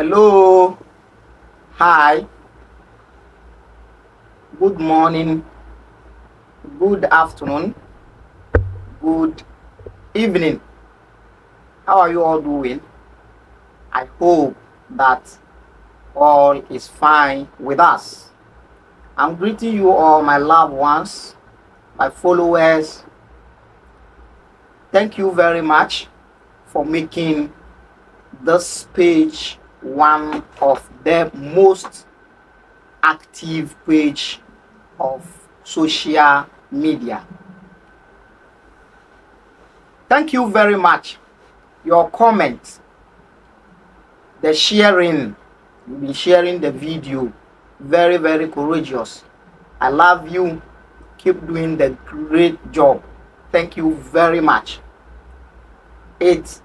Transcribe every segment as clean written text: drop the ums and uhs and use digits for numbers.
Hello, hi, good morning, good afternoon, good evening. How are you all doing? I hope that all is fine with us. I'm greeting you all, my loved ones, my followers. Thank you very much for making this page one of the most active page of social media. Thank you very much. Your comments, the sharing, you've been sharing the video, very, very courageous. I love you. Keep doing the great job. Thank you very much. It's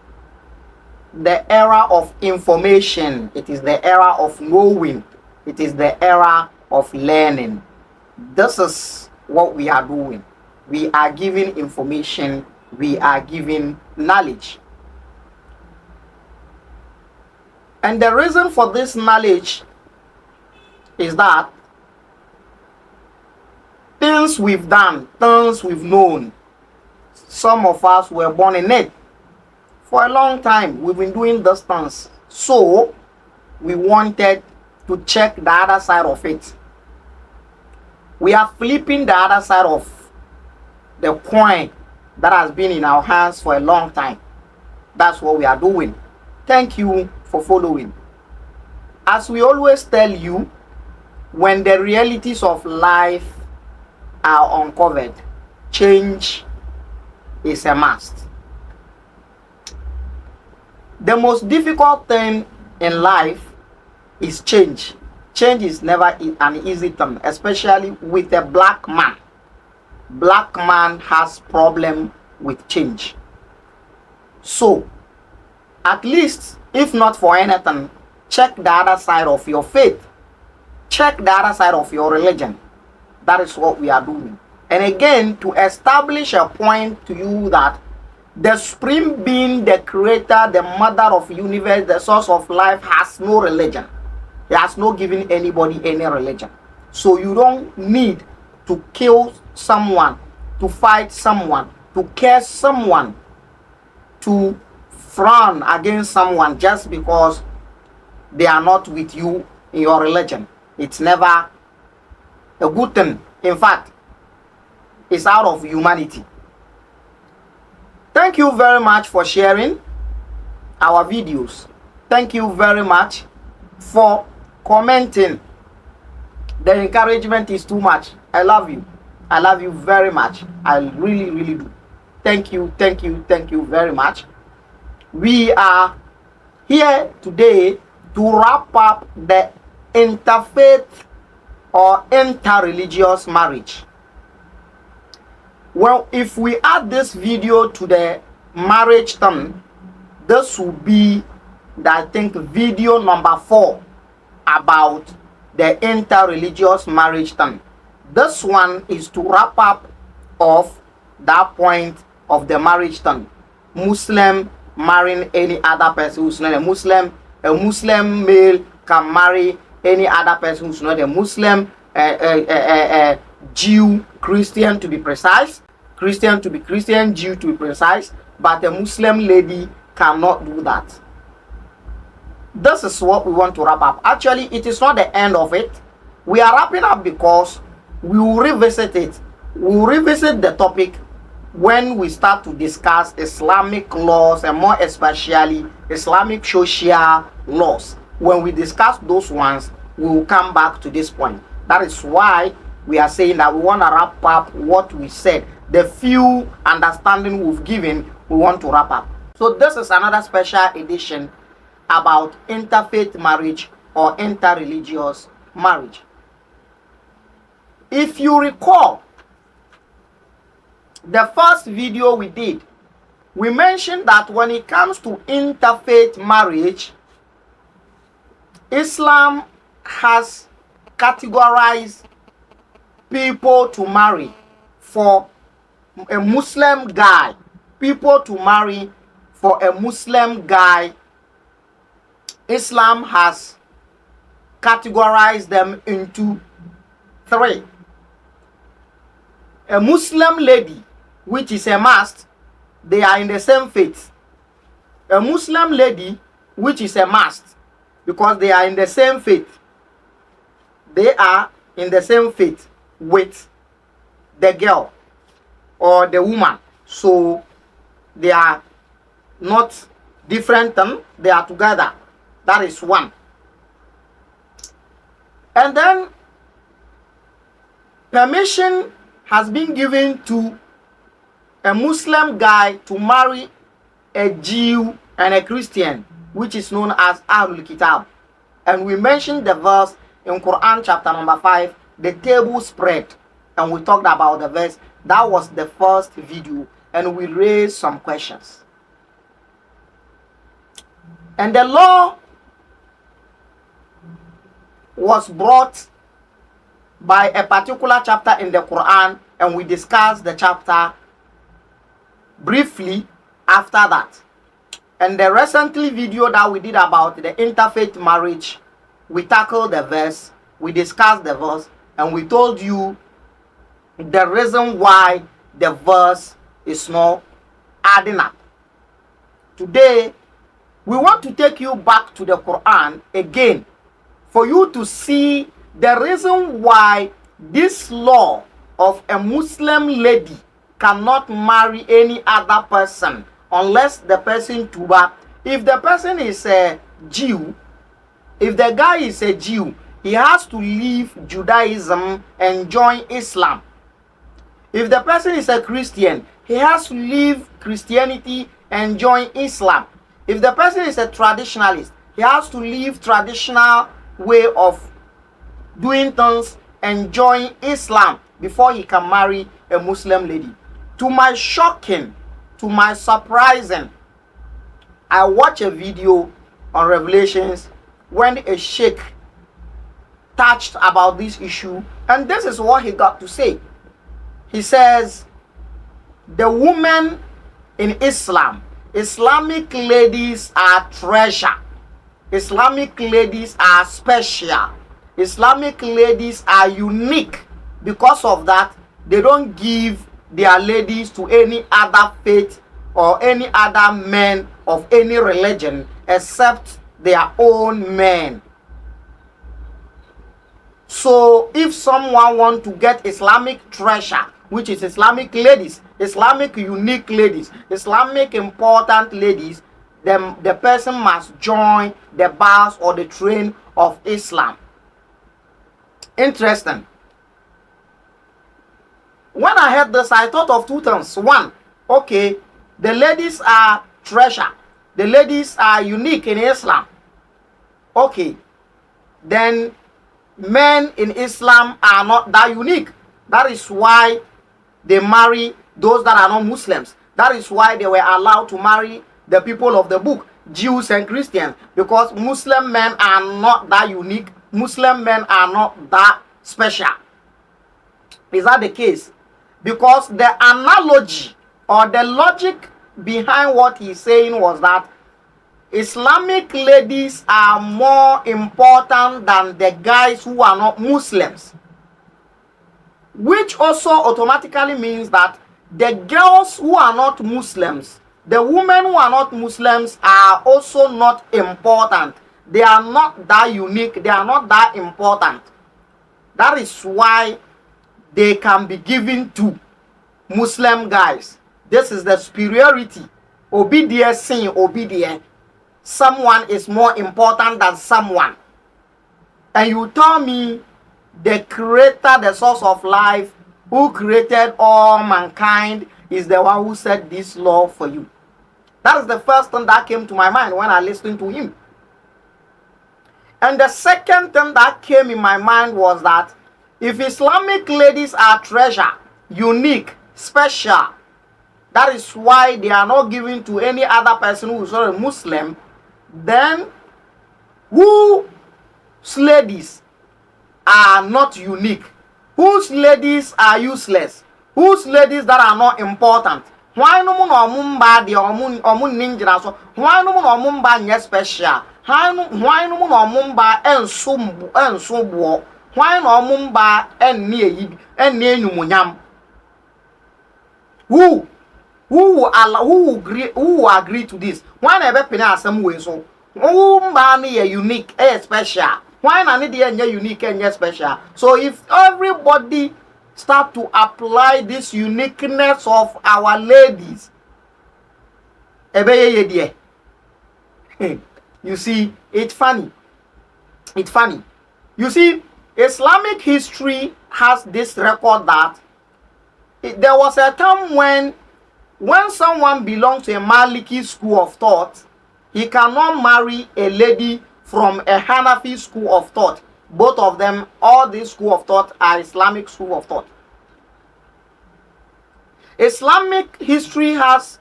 the era of information. It is the era of knowing. It is the era of learning. This is what we are doing. We are giving information. We are giving knowledge. And the reason for this knowledge is that things we've done, things we've known, some of us were born in it. For a long time, we've been doing this things. So, we wanted to check the other side of it. We are flipping the other side of the coin that has been in our hands for a long time. That's what we are doing. Thank you for following. As we always tell you, when the realities of life are uncovered, change is a must. The most difficult thing in life is change. Change is never an easy thing, especially with a black man. Black man has problem with change. So, at least, if not for anything, check the other side of your faith. Check the other side of your religion. That is what we are doing. And again, to establish a point to you that the supreme being, the creator, the mother of the universe, the source of life has no religion. He has not given anybody any religion. So you don't need to kill someone, to fight someone, to curse someone, to frown against someone just because they are not with you in your religion. It's never a good thing. In fact, it's out of humanity. Thank you very much for sharing our videos. Thank you very much for commenting. The encouragement is too much. I love you. I love you very much. I really, really do. Thank you, thank you, thank you very much. We are here today to wrap up the interfaith or interreligious marriage. Well, if we add this video to the marriage term, this will be, I think, video number 4 about the interreligious marriage term. This one is to wrap up of that point of the marriage term. Muslim marrying any other person who's not a Muslim. A Muslim male can marry any other person who's not a Muslim. Jew, Christian to be precise, Christian to be Christian, Jew to be precise, but a Muslim lady cannot do that. This is what we want to wrap up. Actually, it is not the end of it. We are wrapping up because we will revisit it. We will revisit the topic when we start to discuss Islamic laws, and more especially Islamic social laws. When we discuss those ones, we will come back to this point. That is why we are saying that we want to wrap up what we said. The few understanding we've given, we want to wrap up. So this is another special edition about interfaith marriage or interreligious marriage. If you recall, the first video we did, we mentioned that when it comes to interfaith marriage, Islam has categorized people to marry. For a Muslim guy, people to marry for a Muslim guy Islam has categorized them into 3. A Muslim lady, which is a must, they are in the same faith. A Muslim lady, which is a must, because they are in the same faith. They are in the same faith with the girl or the woman. So they are not different, they are together. That is 1. And then permission has been given to a Muslim guy to marry a Jew and a Christian, which is known as Ahlul Kitab. And we mentioned the verse in Quran chapter number 5, the table spread, and we talked about the verse. That was the first video, and we raised some questions. And the law was brought by a particular chapter in the Quran, and we discussed the chapter briefly after that. And the recently video that we did about the interfaith marriage, we tackled the verse, we discussed the verse, and we told you the reason why the verse is not adding up. Today, we want to take you back to the Quran again for you to see the reason why this law of a Muslim lady cannot marry any other person unless the person tuba. If the person is a Jew, if the guy is a Jew, he has to leave Judaism and join Islam. If the person is a Christian, he has to leave Christianity and join Islam. If the person is a traditionalist, he has to leave traditional way of doing things and join Islam before he can marry a Muslim lady. To my shocking, to my surprising, I watched a video on Revelations when a sheikh touched about this issue, and this is what he got to say. He says, the women in Islam, Islamic ladies are treasure. Islamic ladies are special. Islamic ladies are unique. Because of that, they don't give their ladies to any other faith or any other men of any religion except their own men. So if someone wants to get Islamic treasure, which is Islamic ladies, Islamic unique ladies, Islamic important ladies, then the person must join the bars or the train of Islam. Interesting. When I heard this, I thought of 2 things. 1, okay, the ladies are treasure. The ladies are unique in Islam. Okay, then men in Islam are not that unique. That is why they marry those that are not Muslims. That is why they were allowed to marry the people of the book, Jews and Christians, because Muslim men are not that unique. Muslim men are not that special. Is that the case? Because the analogy or the logic behind what he's saying was that Islamic ladies are more important than the guys who are not Muslims. Which also automatically means that the girls who are not Muslims, the women who are not Muslims are also not important. They are not that unique. They are not that important. That is why they can be given to Muslim guys. This is the superiority. Obedience, obedience. Someone is more important than someone. And you tell me the creator, the source of life, who created all mankind, is the one who set this law for you. That is the first thing that came to my mind when I listened to him. And the second thing that came in my mind was that if Islamic ladies are treasure, unique, special, that is why they are not given to any other person who is not a Muslim, then whose ladies are not unique, whose ladies are useless, whose ladies that are not important, why no mun omumba de omun ninjira so, why no mun omumba nye special, hwan no mu na omumba enso bo hwan na omumba enni eyi enni enyumunyam. Who will agree to this? Why never pena some way so? Man unique, special. Why not need unique and special? So if everybody start to apply this uniqueness of our ladies, you see, it's funny. It's funny. You see, Islamic history has this record that there was a time when someone belongs to a Maliki school of thought, he cannot marry a lady from a Hanafi school of thought. Both of them, all these school of thought are Islamic school of thought. Islamic history has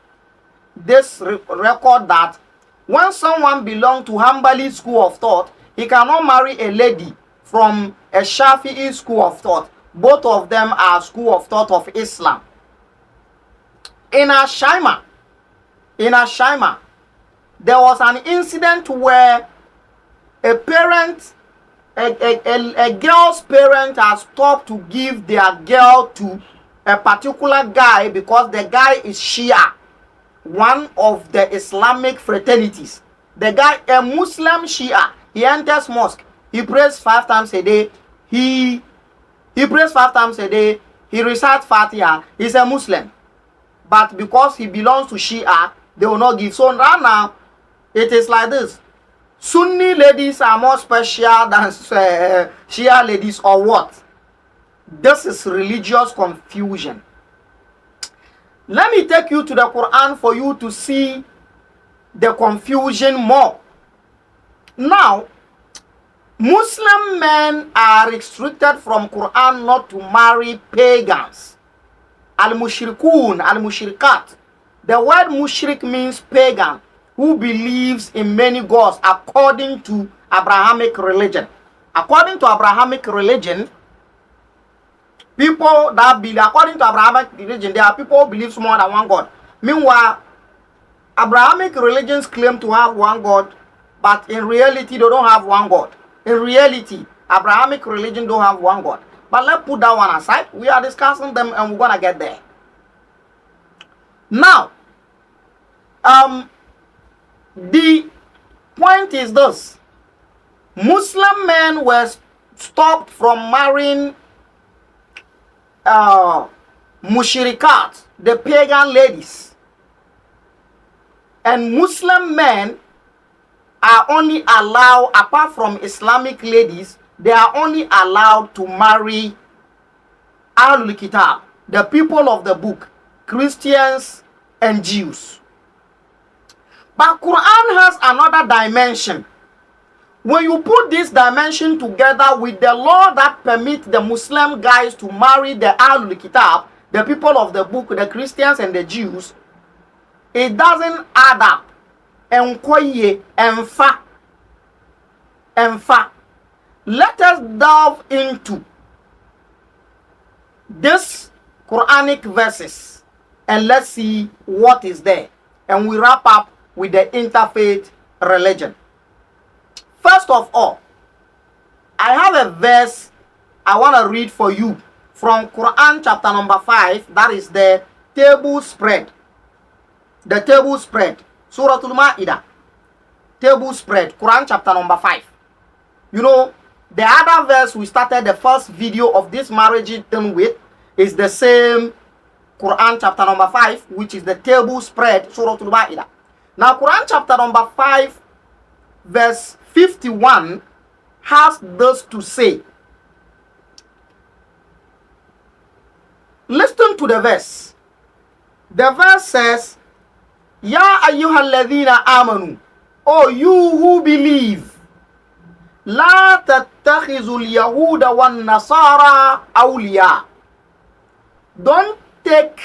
this record that when someone belongs to Hanbali school of thought, he cannot marry a lady from a Shafi'i school of thought. Both of them are school of thought of Islam. In Ashaima, there was an incident where a girl's parent has stopped to give their girl to a particular guy because the guy is Shia, one of the Islamic fraternities. The guy, a Muslim Shia, he enters mosque, he prays 5 times a day, he prays 5 times a day, he recites Fatiha, he's a Muslim. But because he belongs to Shia, they will not give. So right now, it is like this. Sunni ladies are more special than Shia ladies, or what? This is religious confusion. Let me take you to the Quran for you to see the confusion more. Now, Muslim men are restricted from Quran not to marry pagans. Al-mushrikun, al-mushrikat. The word mushrik means pagan, who believes in many gods according to Abrahamic religion. According to Abrahamic religion, people that believe, according to Abrahamic religion, there are people who believe more than one God. Meanwhile, Abrahamic religions claim to have one God, but in reality, they don't have one God. In reality, Abrahamic religion don't have one God. But let's put that one aside. We are discussing them and we're going to get there. Now, the point is this. Muslim men were stopped from marrying mushrikat, the pagan ladies. And Muslim men are only allowed, apart from Islamic ladies, they are only allowed to marry Ahlul Kitab, the people of the book, Christians and Jews. But Quran has another dimension. When you put this dimension together with the law that permits the Muslim guys to marry the Ahlul Kitab, the people of the book, the Christians and the Jews, it doesn't add up. Let us delve into this Quranic verses and let's see what is there. And we wrap up with the interfaith religion. First of all, I have a verse I want to read for you from Quran chapter number 5. That is the table spread. The table spread. Surah Al-Ma'idah. Table spread. Quran chapter number 5. You know, the other verse we started the first video of this marriage thing with is the same Quran chapter number 5, which is the table spread, Surah Al-Ma'idah. Now, Quran chapter number 5, verse 51 has this to say. Listen to the verse. The verse says, Ya ayyuhalladhina amanu, O you who believe, La tattakhizul yahuda wan nasara awliya. Don't take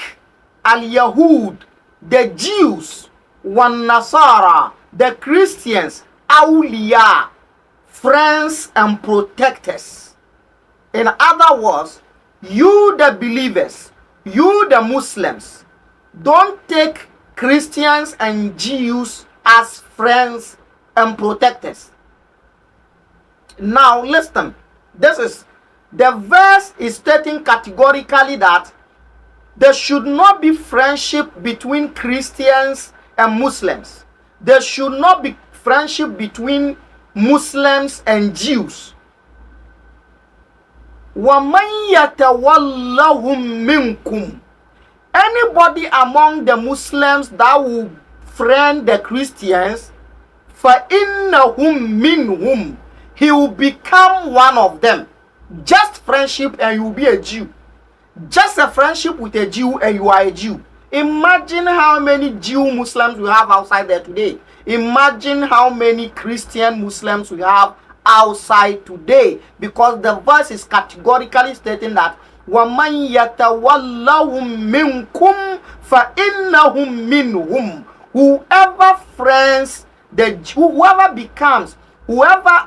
al-Yahud, the Jews, wan nasara, the Christians, awliya, friends and protectors. In other words, you the believers, you the Muslims, don't take Christians and Jews as friends and protect us. Now listen, the verse is stating categorically that there should not be friendship between Christians and Muslims. There should not be friendship between Muslims and Jews. وَمَنْ يَتَوَلَّهُمْ مِنْكُمْ. Anybody among the Muslims that will friend the Christians, فَإِنَّهُمْ مِنْهُمْ. He will become one of them. Just friendship and you will be a Jew. Just a friendship with a Jew and you are a Jew. Imagine how many Jew Muslims we have outside there today. Imagine how many Christian Muslims we have outside today, because the verse is categorically stating that وَمَنْ يَتَوَلَّهُمْ مِنْكُمْ فَإِنَّهُمْ مِنْهُمْ.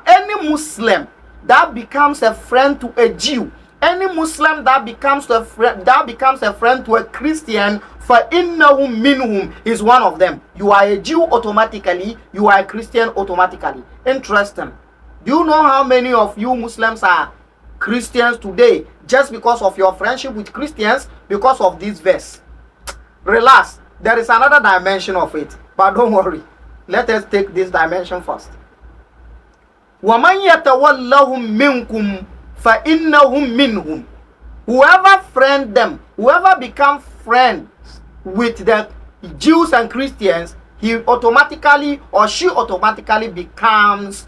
Any Muslim that becomes a friend to a Jew, any Muslim that becomes a friend to a Christian, فَإِنَّهُمْ مِنْهُمْ, is one of them. You are a Jew automatically, you are a Christian automatically. Interesting. Do you know how many of you Muslims are Christians today just because of your friendship with Christians, because of this verse? Relax, there is another dimension of it, but don't worry. Let us take this dimension first. وَمَنْ يَتَوَلَّهُمْ مِنْكُمْ فَإِنَّهُمْ مِنْهُمْ. Whoever friend them, whoever becomes friends with the Jews and Christians, he automatically or she automatically becomes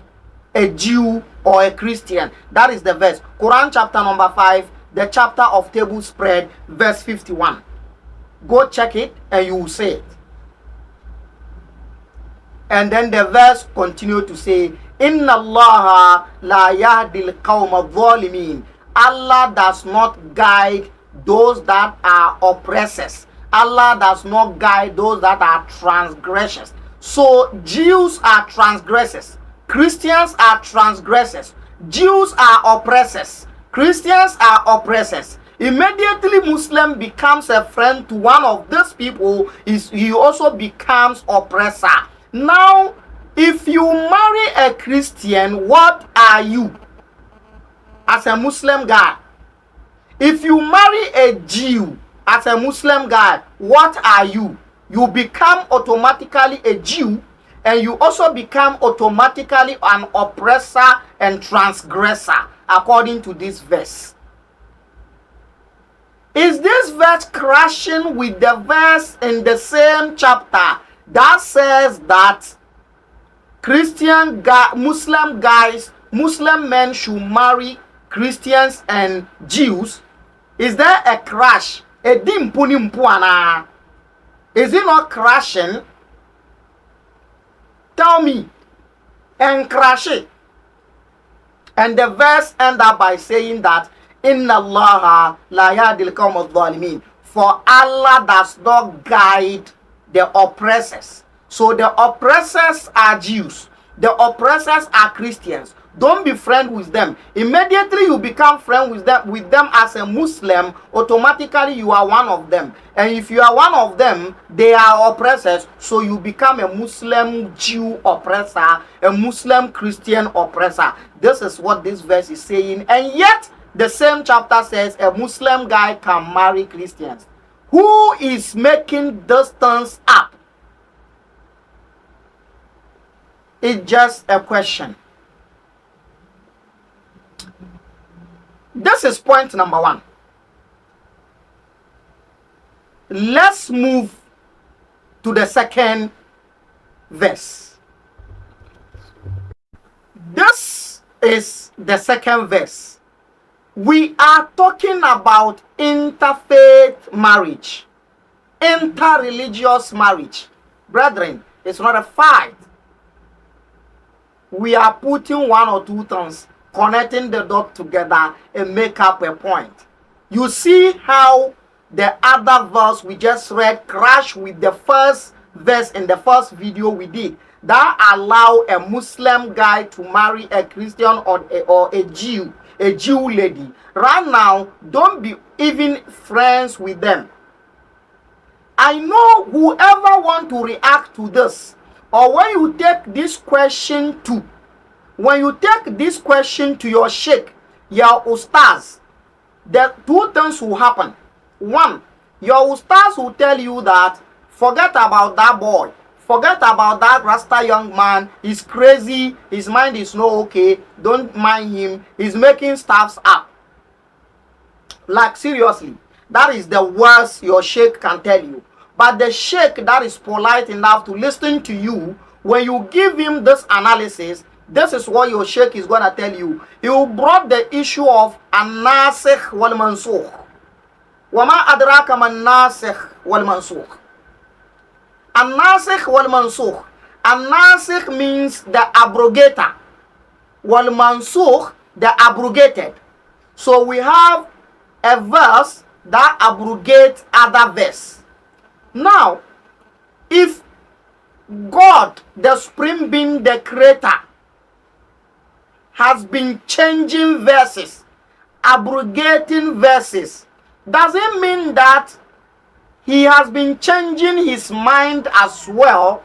a Jew or a Christian. That is the verse. Quran chapter number 5, the chapter of table spread, verse 51. Go check it and you will see it. And then the verse continued to say, Inna Allah la yahdil qawma dhalimin. Allah does not guide those that are oppressors. Allah does not guide those that are transgressors. So Jews are transgressors. Christians are transgressors. Jews are oppressors. Christians are oppressors. Immediately Muslim becomes a friend to one of these people, he also becomes oppressor. Now, if you marry a Christian, what are you as a Muslim guy? If you marry a Jew as a Muslim guy, what are you? You become automatically a Jew, and you also become automatically an oppressor and transgressor, according to this verse. Is this verse crashing with the verse in the same chapter that says that Muslim men should marry Christians and Jews? Is there a crash? Is it not crashing? Tell me. And crash it. And the verse ends up by saying that Inna Allah la yahdil qawma dhalimin. For Allah does not guide the oppressors. So the oppressors are Jews. The oppressors are Christians. Don't be friends with them. Immediately you become friends with them as a Muslim, automatically you are one of them. And if you are one of them, they are oppressors, so you become a Muslim Jew oppressor, a Muslim Christian oppressor. This is what this verse is saying. And yet, the same chapter says a Muslim guy can marry Christians. Who is making distance up? It's just a question. This is point number one. Let's move to the second verse. This is the second verse. We are talking about interfaith marriage, interreligious marriage. Brethren, it's not a fight. We are putting one or two things, connecting the dot together and make up a point. You see how the other verse we just read crashed with the first verse in the first video we did, that allow a Muslim guy to marry a Christian or a Jew lady. Right now, don't be even friends with them. I know whoever want to react to this or when you take this question to your sheikh, your ustaz, the two things will happen. One, your ustaz will tell you that forget about that boy, forget about that Rasta young man, he's crazy, his mind is not okay, don't mind him, he's making stuffs up. Like seriously, that is the worst your sheikh can tell you. But the sheikh that is polite enough to listen to you, when you give him this analysis, this is what your sheikh is going to tell you. He brought the issue of an-nasikh wal-mansukh. وَمَا أَدْرَاكَ مَا النَّاسِخْ وَالْمَنْسُوخ. An-nasikh wal-mansukh. An-nasikh means the abrogator. Wal-mansukh, the abrogated. So we have a verse that abrogates other verse. Now, if God, the supreme being, the creator, has been changing verses, abrogating verses, does it mean that he has been changing his mind as well?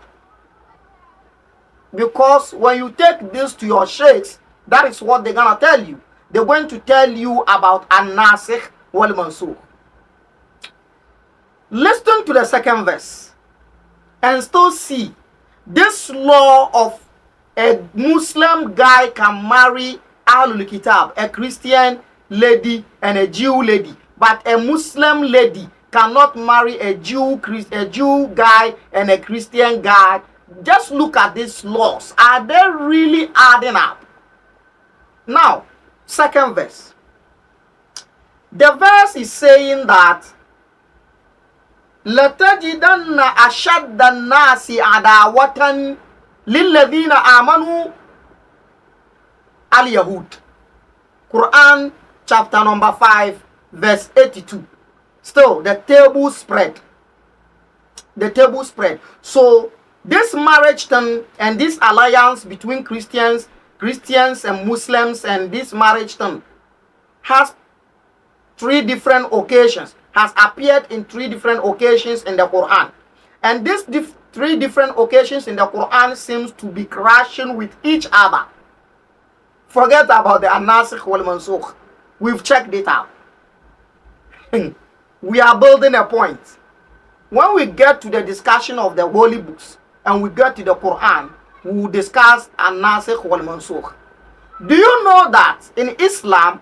Because when you take this to your sheikhs, that is what they're going to tell you. They're going to tell you about an-nasikh wal-mansukh. Listen to the second verse and still see this law of a Muslim guy can marry Ahlul Kitab, a Christian lady and a Jew lady, but a Muslim lady cannot marry a Jew guy and a Christian guy. Just look at these laws. Are they really adding up? Now, second verse. The verse is saying that لَتَجِدَنَّ أَشَدَّ النَّاسِ عَدَاوَةً لِلَّذِينَ آمَنُوا الْيَهُودِ. Quran chapter number 5 verse 82. Still, the table spread. The table spread. So, this marriage thing and this alliance between Christians and Muslims, and this marriage thing has three different occasions, has appeared in three different occasions in the Quran. And these three different occasions in the Quran seems to be crashing with each other. Forget about the an-nasikh wal-mansukh. We've checked it out. We are building a point. When we get to the discussion of the holy books and we get to the Quran, we will discuss an-nasikh wal-mansukh. Do you know that in Islam,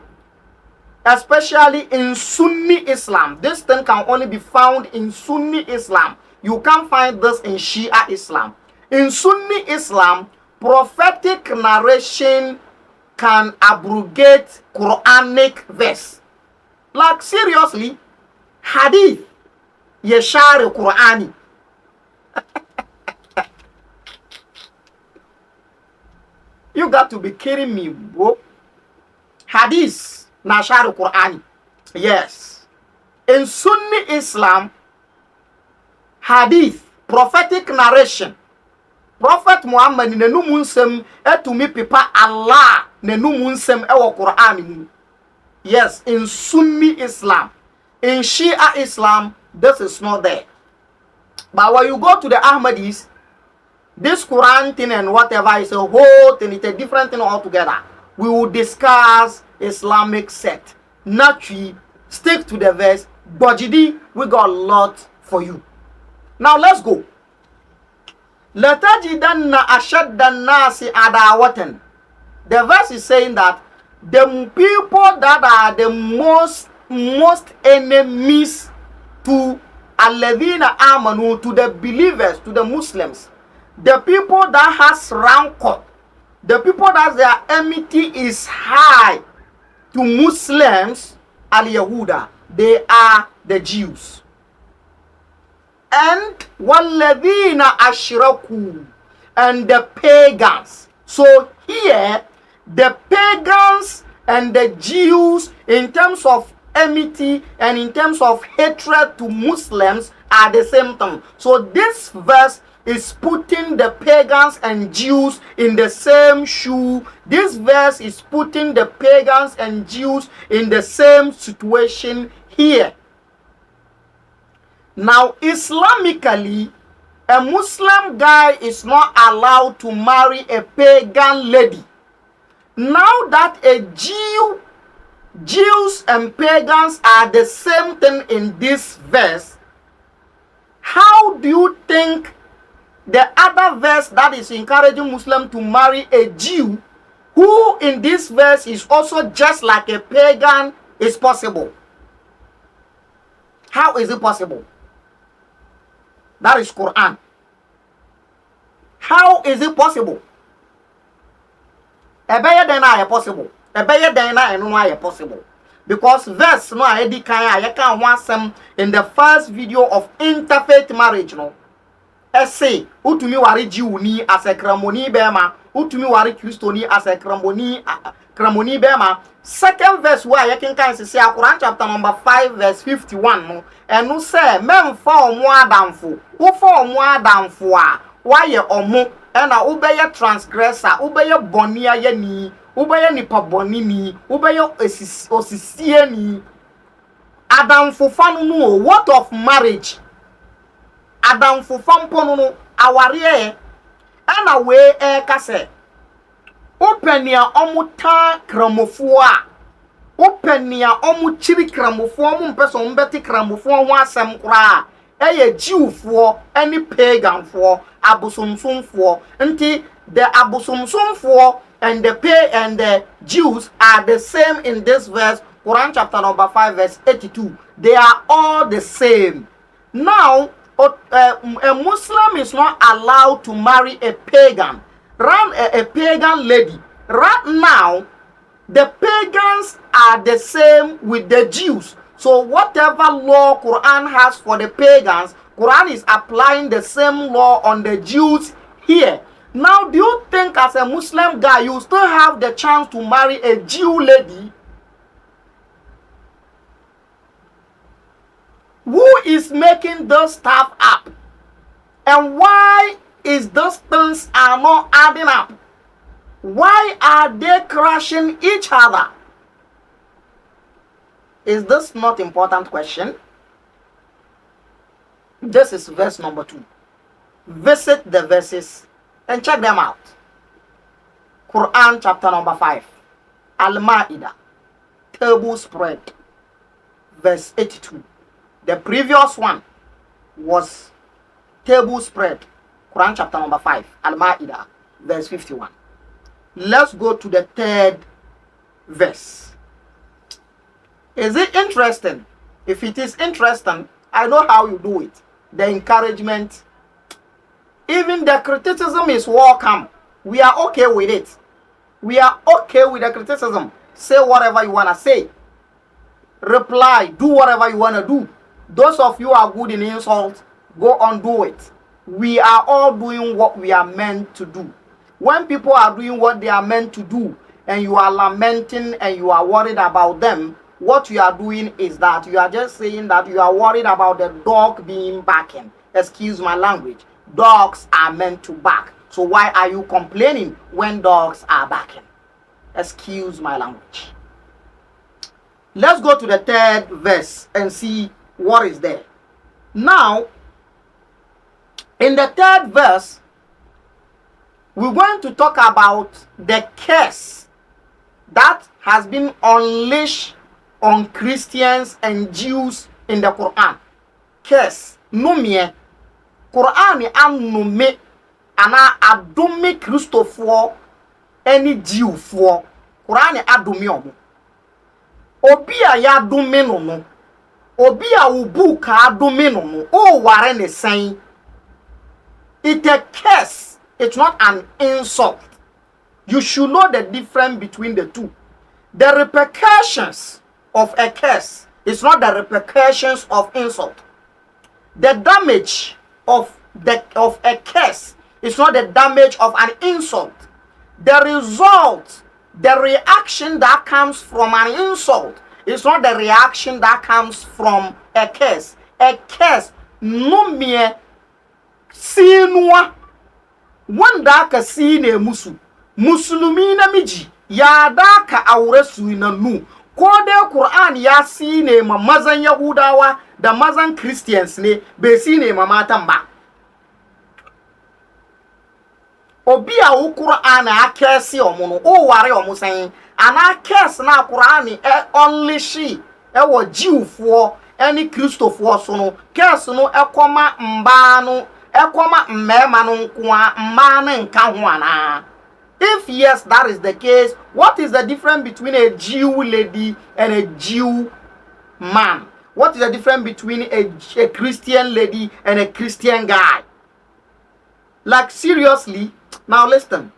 especially in Sunni Islam, this thing can only be found in Sunni Islam. You can't find this in Shia Islam. In Sunni Islam, prophetic narration can abrogate Quranic verse. Like seriously, hadith yashari Qurani. You got to be kidding me, bro. Hadith nashari Qurani. Yes. In Sunni Islam, hadith, prophetic narration, Prophet Muhammad nenumunsem etumi pipa Allah nenumunsem ewo Quran. Yes, in Sunni Islam. In Shia Islam, this is not there. But when you go to the Ahmadis, this Quran thing and whatever is a whole thing, it's a different thing altogether. We will discuss Islamic sect. Naturally, stick to the verse. Bajidi, we got a lot for you. Now let's go. لَتَجِدَنَّ أَشَدَّ النَّاسِ عَدَاوَةً. The verse is saying that the people that are the most enemies to alladhina amanu, to the believers, to the Muslims, the people that has rancor, the people that their enmity is high to Muslims, al-Yahuda, they are the Jews. And walladhina ashraku, and the pagans. So here, the pagans and the Jews, in terms of enmity and in terms of hatred to Muslims, are the same thing. So this verse is putting the pagans and Jews in the same shoe. This verse is putting the pagans and Jews in the same situation here. Now, Islamically, A Muslim guy is not allowed to marry a pagan lady. Now that Jews and pagans are the same thing in this verse, how do you think the other verse that is encouraging Muslim to marry a Jew, who in this verse is also just like a pagan, is possible? How is it possible? That is Quran. How is it possible? Ebeye den na possible. Ebeye den na eno na possible. Because verse no edi kan ya kan ho asem in the first video of interfaith marriage no. Say utumi wari Jiuni as a kramoni bema, utumi wari Christoni as a kramoni bema. Second verse where you can say Quran chapter number 5 verse 51 no. And no say men for omo adamfo, wo for omo adamfo a why ye omo and a ubeye transgressor, ubeye bonia ye ni, ubeye nipa bonini, ubeye osisie ni. Adamfo fanu no, what of marriage? Adamfo fampo no aware and away kase. Openia omuta kramofo a openia omu chiri kramofo omu mpeso mbeti kramofo ho asem kura eye jiwfo any paganfo abosomsomfo nti the abosomsomfo and the Jews are the same in this verse. Quran chapter number 5 verse 82. They are all the same. Now a Muslim is not allowed to marry a pagan. A pagan lady. Right now, the pagans are the same with the Jews. So whatever law Quran has for the pagans, Quran is applying the same law on the Jews here. Now, do you think as a Muslim guy, you still have the chance to marry a Jew lady? Who is making this stuff up? And why is those things are not adding up? Why are they crashing each other? Is this not important question? This is verse number 2. Visit the verses and check them out. Quran chapter number 5. Al-Ma'idah. Table spread. Verse 82. The previous one was table spread. Quran chapter number 5. Al-Ma'idah. Verse 51. Let's go to the third verse. Is it interesting? If it is interesting, I know how you do it. The encouragement. Even the criticism is welcome. We are okay with it. We are okay with the criticism. Say whatever you want to say. Reply. Do whatever you want to do. Those of you who are good in insult, go on, do it. We are all doing what we are meant to do. When people are doing what they are meant to do, and you are lamenting and you are worried about them, what you are doing is that you are just saying that you are worried about the dog being barking. Excuse my language. Dogs are meant to bark. So why are you complaining when dogs are barking? Excuse my language. Let's go to the third verse and see what is there. Now, in the third verse, we're going to talk about the curse that has been unleashed on Christians and Jews in the Quran. Curse. Numie. Quran anume ana adome Christopher any Jew for. Quran adome omo. Obi a ya adome no no. Obi a ubu ka adome no no. O ware ne sen. It's a curse. It's not an insult. You should know the difference between the two. The repercussions of a curse is not the repercussions of insult. The damage of a curse is not the damage of an insult. The result, the reaction that comes from an insult is not the reaction that comes from a curse. A curse, no mere sinwa. Wanda ka sine musu. Musulumi na miji ya da ka aure su na nu. Ko dai Qur'an ya sine ma mazan Yahudawa da mazan Christians ne bai sine ma matan ba. obi a wo Quran akese omo no o ware omo sen ana kes na Quran only she e wo Jewfo any Christopher so no kes no ekoma mba no ekoma mmema no nko mma na nka ho ana. If yes, that is the case, what is the difference between a Jew lady and a Jew man? What is the difference between a Christian lady and a Christian guy? Like seriously, now listen.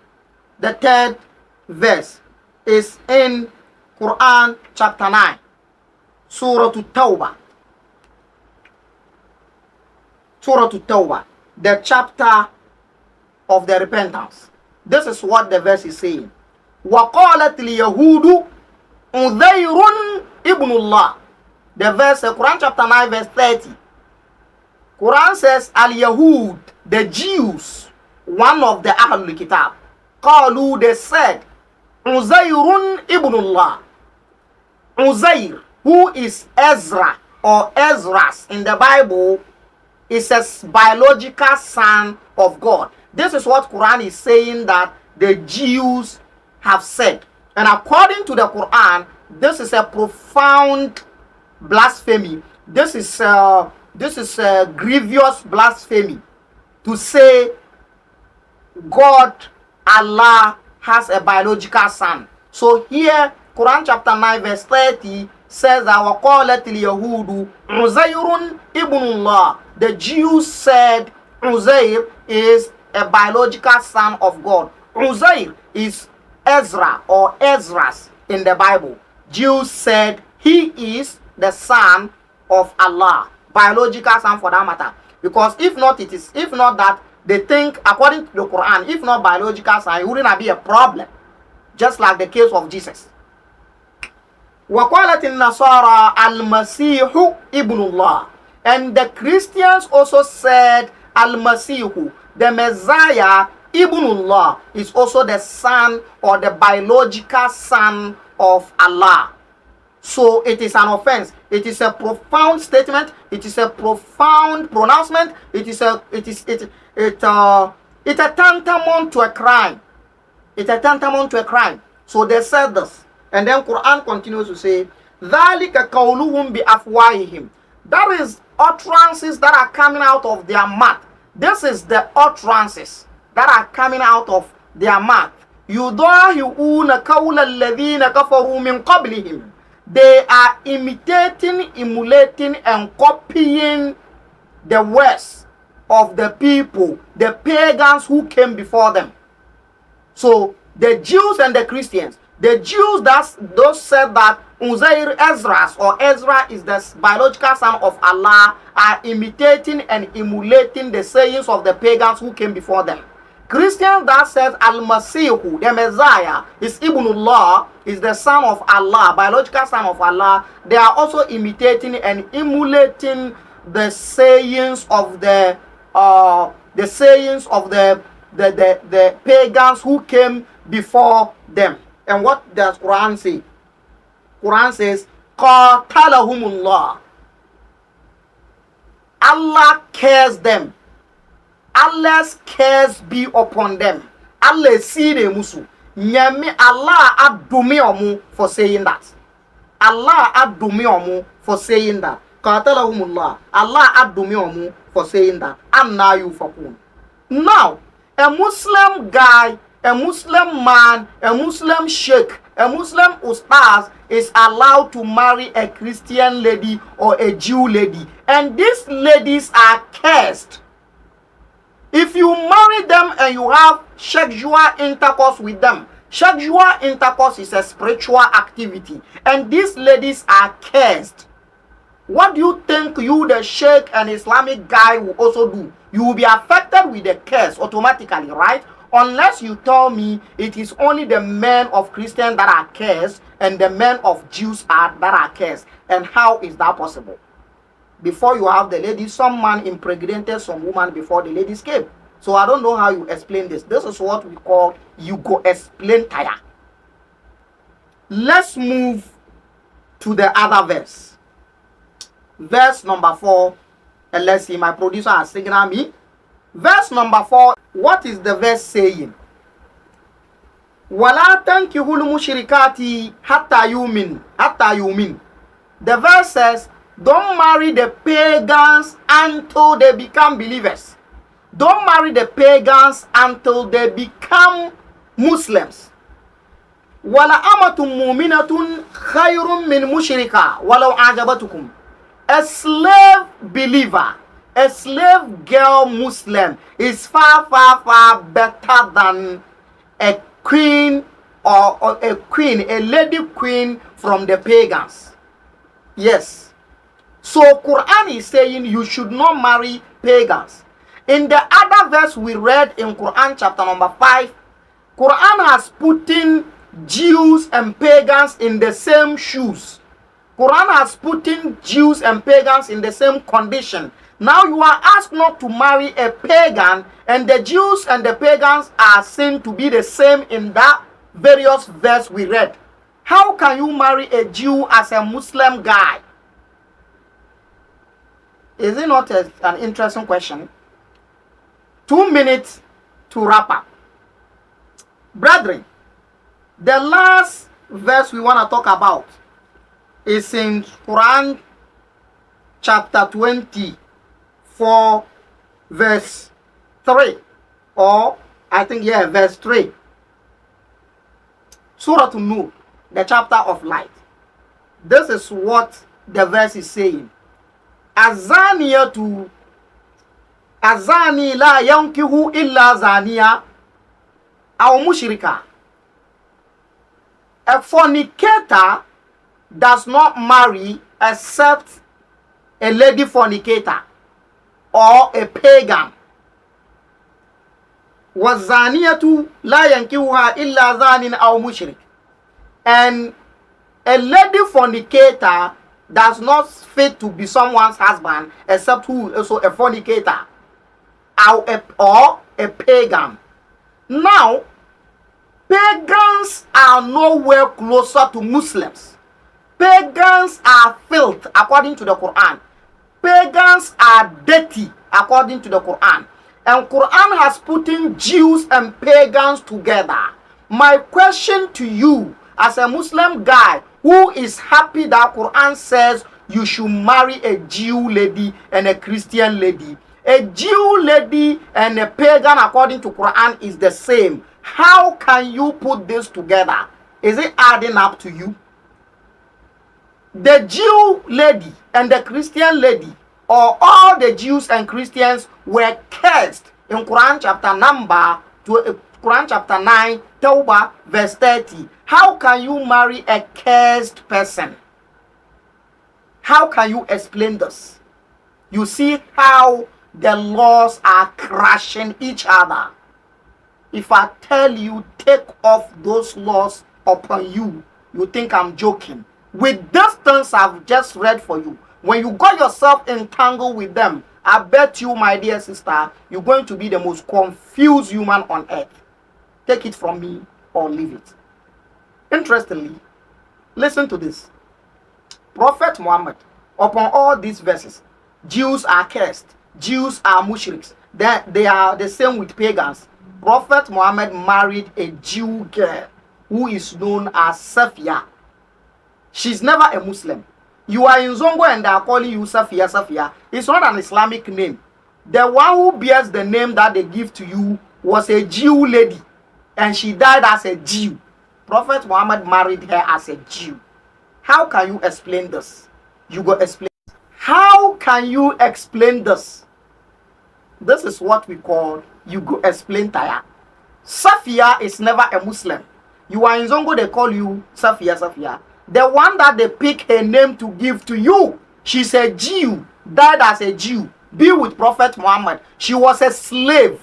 The third verse is in Quran chapter 9, Surah Tawbah. Surah Tawbah, the chapter of the repentance. This is what the verse is saying. وَقَالَتِ الْيَهُودُ عُزَيْرٌ ibn Allah. The verse, Quran chapter 9 verse 30. Quran says, Al-Yahud, the Jews, one of the Ahlul Kitab, قالوا, they said, Uzayrun ibn Allah. Uzayr, who is Ezra or Ezras in the Bible, is a biological son of God. This is what Quran is saying that the Jews have said. And according to the Quran, this is a profound blasphemy. This is a grievous blasphemy to say God, Allah, has a biological son. So here, Quran chapter 9 verse 30 says that وَقَالَتِ الْيَهُودُ عُزَيْرٌ ibn Allah. The Jews said Uzair is a biological son of God. Uzair is Ezra or Ezras in the Bible. Jews said he is the son of Allah, biological son for that matter. Because if not that they think according to the Quran, if not biological son, it wouldn't be a problem. Just like the case of Jesus. وَقَالَتِ النَّصَارَى الْمَسِيحُ ibn Allah. And the Christians also said Al-Masihu, the Messiah, Ibn Allah, is also the son or the biological son of Allah. So it is an offense. It is a profound statement. It is a profound pronouncement. It is a tantamount to a crime. It's a tantamount to a crime. So they said this, and then Quran continues to say, ذَلِكَ قَوْلُهُمْ بِأَفْوَاهِهِمْ. That is utterances that are coming out of their mouth. This is the utterances that are coming out of their mouth. يُضَاهِئُونَ قَوْلَ الَّذِينَ كَفَرُوا مِنْ قَبْلِهِمْ. They are imitating, emulating, and copying the words of the people, the pagans who came before them. So the Jews and the Christians, the Jews those said that Uzair Ezras or Ezra is the biological son of Allah, are imitating and emulating the sayings of the pagans who came before them. Christians that says Al-Masihu, the Messiah, is Ibn Allah, is the son of Allah, biological son of Allah. They are also imitating and emulating the sayings of the pagans who came before them. And what does Quran say? Quran says, Qatalahumullah. Allah cares them. Allah's cares be upon them. Allah see the musu. Nyame Allah adumi omu for saying that. Allah adumi omu for saying that. Qatalahumullah. Allah adumi omu for saying that. Anna yufakun. Now, a Muslim guy, a Muslim man, a Muslim sheikh, a Muslim ustaz is allowed to marry a Christian lady or a Jew lady. And these ladies are cursed. If you marry them and you have sexual intercourse with them, sexual intercourse is a spiritual activity. And these ladies are cursed. What do you think you, the sheikh and Islamic guy, will also do? You will be affected with the curse automatically, right? Unless you tell me it is only the men of Christians that are cursed and the men of Jews that are cursed. And how is that possible? Before you have the ladies, some man impregnated some woman before the ladies came. So I don't know how you explain this. This is what we call you go explain tire. Let's move to the other verse. Verse number 4. And let's see, my producer has signaled me. Verse number 4, what is the verse saying? وَلَا تَنْكِهُ الْمُشْرِكَاتِ حَتَّى يُؤْمِنْ. The verse says, don't marry the pagans until they become believers. Don't marry the pagans until they become Muslims. وَلَا أَمَةٌ مُؤْمِنَةٌ خَيْرٌ مِّن مُشْرِكَةٍ وَلَوْ أَعْجَبَتْكُمْ. A slave believer, a slave girl Muslim is far, far, far better than a queen or a queen, a lady queen from the pagans. Yes. So Quran is saying you should not marry pagans. In the other verse we read in Quran chapter number 5, Quran has put in Jews and pagans in the same shoes. Quran has put in Jews and pagans in the same condition. Now you are asked not to marry a pagan, and the Jews and the pagans are seen to be the same in that various verse we read. How can you marry a Jew as a Muslim guy? Is it not an interesting question? 2 minutes to wrap up. Brethren, the last verse we want to talk about is in Quran chapter 24, verse 3. Or, I think, verse 3. Surah An-Nur, the chapter of light. This is what the verse is saying. Azani la yankihu illa zaniya aw mushrika. A fornicator does not marry except a lady fornicator or a pagan. Wazaniyatu la yankihuha illa zanin aw mushrik. And a lady fornicator does not fit to be someone's husband except who is also a fornicator or a pagan. Now, pagans are nowhere closer to Muslims. Pagans are filth according to the Quran. Pagans are dirty according to the Quran. And Quran has put in Jews and pagans together. My question to you as a Muslim guy who is happy that Quran says you should marry a Jew lady and a Christian lady. A Jew lady and a pagan according to Quran is the same. How can you put this together? Is it adding up to you? The Jew lady and the Christian lady, or all the Jews and Christians, were cursed in Quran chapter 9, Tawbah, verse 30. How can you marry a cursed person? How can you explain this? You see how the laws are crashing each other. If I tell you take off those laws upon you, you think I'm joking. With these things I've just read for you, when you got yourself entangled with them, I bet you, my dear sister, you're going to be the most confused human on earth. Take it from me or leave it. Interestingly, listen to this. Prophet Muhammad, upon all these verses, Jews are cursed, Jews are mushriks, they are the same with pagans. Prophet Muhammad married a Jew girl who is known as Safia. She's never a Muslim. You are in Zongo and they are calling you Safia. Safia. It's not an Islamic name. The one who bears the name that they give to you was a Jew lady, and she died as a Jew. Prophet Muhammad married her as a Jew. How can you explain this? You go explain. How can you explain this? This is what we call you go explain tire. Safia is never a Muslim. You are in Zongo, they call you Safia. Safia. The one that they pick her name to give to you, she's a Jew, died as a Jew, be with Prophet Muhammad. She was a slave.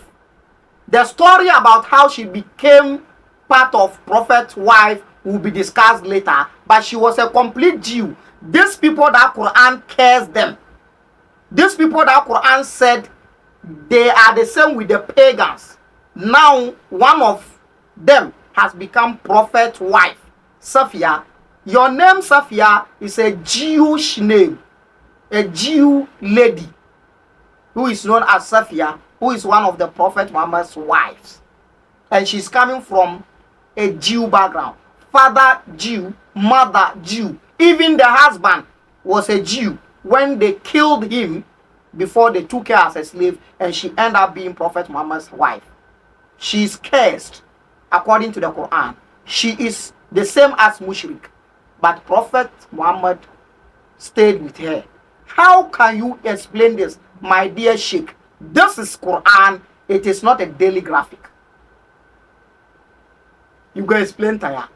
The story about how she became part of Prophet's wife will be discussed later, but she was a complete Jew. These people that Quran cares them. These people that Quran said they are the same with the pagans. Now one of them has become Prophet's wife, Safia. Your name Safia is a Jewish name, a Jew lady who is known as Safia, who is one of the Prophet Muhammad's wives. And she's coming from a Jew background. Father Jew, mother Jew. Even the husband was a Jew when they killed him before they took her as a slave, and she ended up being Prophet Muhammad's wife. She is cursed according to the Quran. She is the same as Mushrik, but Prophet Muhammad stayed with her. How can you explain this, my dear Sheikh? This is Quran. It is not a daily graphic. You go explain, Taya.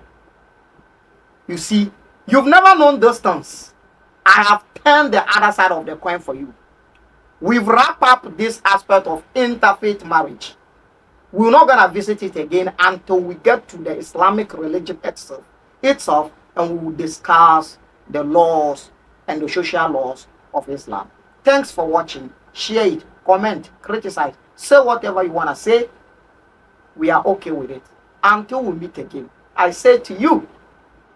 You see, you've never known distance. I have turned the other side of the coin for you. We've wrapped up this aspect of interfaith marriage. We're not going to visit it again until we get to the Islamic religion itself, and we will discuss the laws and the social laws of Islam. Thanks for watching. Share it, comment, criticize, say whatever you want to say. We are okay with it. Until we meet again, I say to you,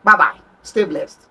bye-bye. Stay blessed.